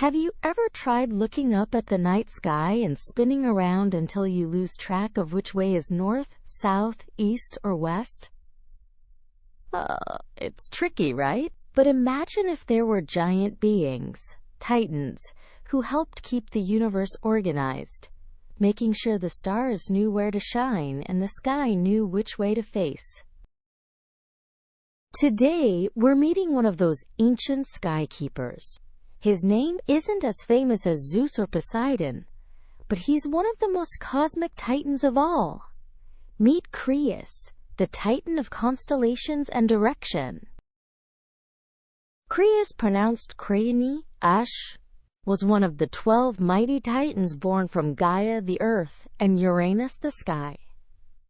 Have you ever tried looking up at the night sky and spinning around until you lose track of which way is north, south, east, or west? It's tricky, right? But imagine if there were giant beings, titans, who helped keep the universe organized, making sure the stars knew where to shine and the sky knew which way to face. Today, we're meeting one of those ancient sky keepers. His name isn't as famous as Zeus or Poseidon, but he's one of the most cosmic titans of all. Meet Crius, the titan of constellations and direction. Crius, pronounced Crani, was one of the 12 mighty titans born from Gaia, the earth, and Uranus, the sky.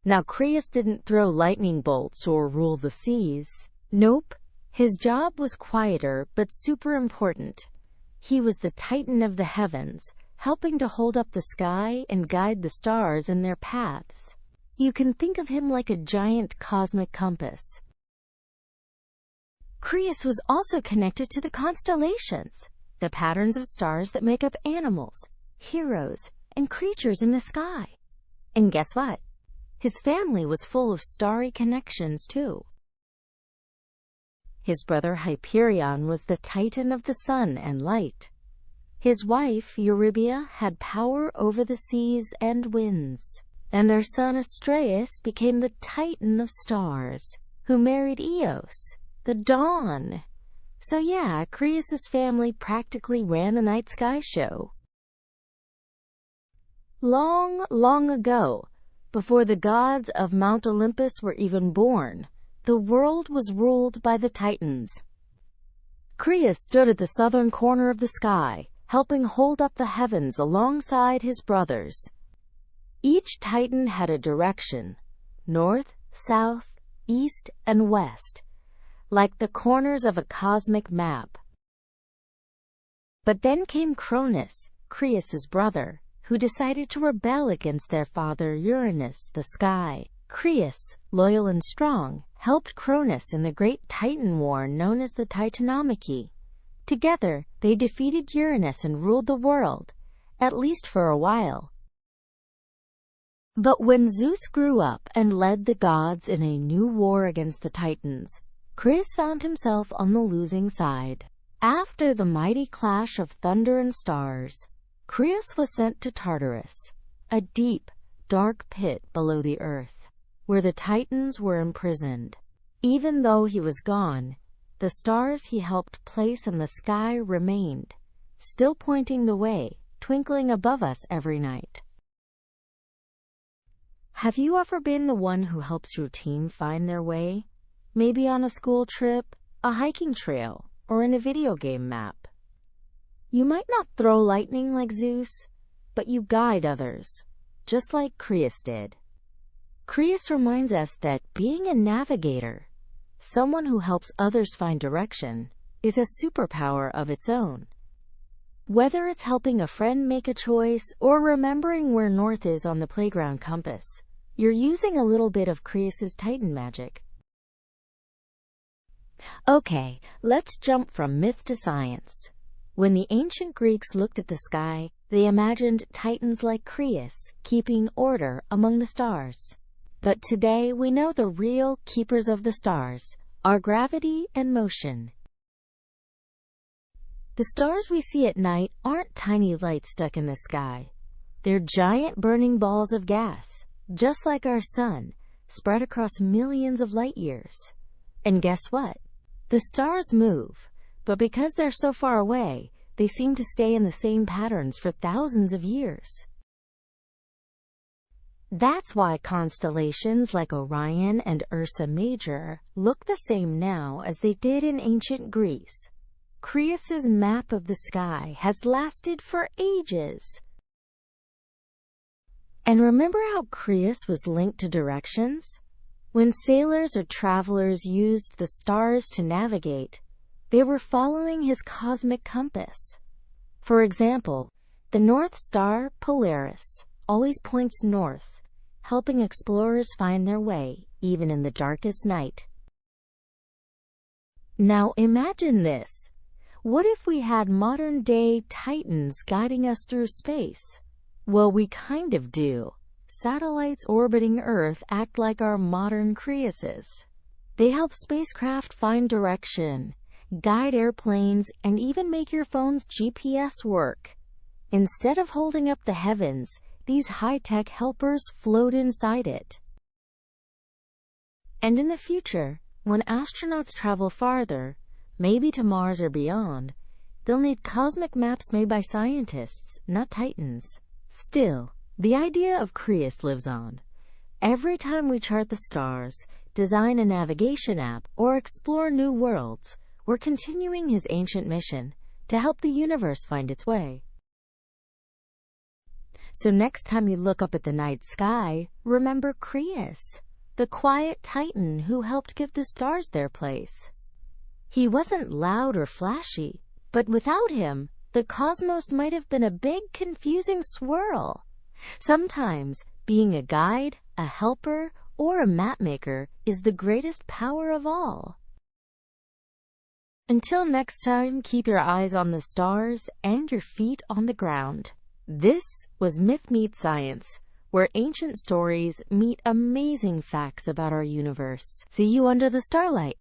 Now, Crius didn't throw lightning bolts or rule the seas. Nope, his job was quieter but super important. He was the titan of the heavens, helping to hold up the sky and guide the stars in their paths. You can think of him like a giant cosmic compass. Crius was also connected to the constellations, the patterns of stars that make up animals, heroes, and creatures in the sky. And guess what? His family was full of starry connections too. His brother Hyperion was the titan of the sun and light. His wife, Eurybia, had power over the seas and winds. And their son Astraeus became the titan of stars, who married Eos, the dawn. So yeah, Crius's family practically ran the night sky show. Long, long ago, before the gods of Mount Olympus were even born, the world was ruled by the Titans. Crius stood at the southern corner of the sky, helping hold up the heavens alongside his brothers. Each Titan had a direction: north, south, east, and west, like the corners of a cosmic map. But then came Cronus, Crius's brother, who decided to rebel against their father Uranus, the sky. Crius, loyal and strong, helped Cronus in the great Titan War known as the Titanomachy. Together, they defeated Uranus and ruled the world, at least for a while. But when Zeus grew up and led the gods in a new war against the Titans, Crius found himself on the losing side. After the mighty clash of thunder and stars, Crius was sent to Tartarus, a deep, dark pit below the earth, where the Titans were imprisoned. Even though he was gone, the stars he helped place in the sky remained, still pointing the way, twinkling above us every night. Have you ever been the one who helps your team find their way? Maybe on a school trip, a hiking trail, or in a video game map. You might not throw lightning like Zeus, but you guide others, just like Crius did. Crius reminds us that being a navigator, someone who helps others find direction, is a superpower of its own. Whether it's helping a friend make a choice or remembering where north is on the playground compass, you're using a little bit of Crius's Titan magic. Okay, let's jump from myth to science. When the ancient Greeks looked at the sky, they imagined titans like Crius keeping order among the stars. But today we know the real keepers of the stars are gravity and motion. The stars we see at night aren't tiny lights stuck in the sky. They're giant burning balls of gas, just like our sun, spread across millions of light years. And guess what? The stars move, but because they're so far away, they seem to stay in the same patterns for thousands of years. That's why constellations like Orion and Ursa Major look the same now as they did in ancient Greece. Crius's map of the sky has lasted for ages. And remember how Crius was linked to directions? When sailors or travelers used the stars to navigate, they were following his cosmic compass. For example, the North Star, Polaris, always points north, helping explorers find their way, even in the darkest night. Now imagine this. What if we had modern-day titans guiding us through space? Well, we kind of do. Satellites orbiting Earth act like our modern Criuses. They help spacecraft find direction, guide airplanes, and even make your phone's GPS work. Instead of holding up the heavens, these high-tech helpers float inside it. And in the future, when astronauts travel farther, maybe to Mars or beyond, they'll need cosmic maps made by scientists, not titans. Still, the idea of Crius lives on. Every time we chart the stars, design a navigation app, or explore new worlds, we're continuing his ancient mission to help the universe find its way. So next time you look up at the night sky, remember Crius, the quiet titan who helped give the stars their place. He wasn't loud or flashy, but without him, the cosmos might have been a big, confusing swirl. Sometimes, being a guide, a helper, or a mapmaker is the greatest power of all. Until next time, keep your eyes on the stars and your feet on the ground. This was Myth Meets Science, where ancient stories meet amazing facts about our universe. See you under the starlight.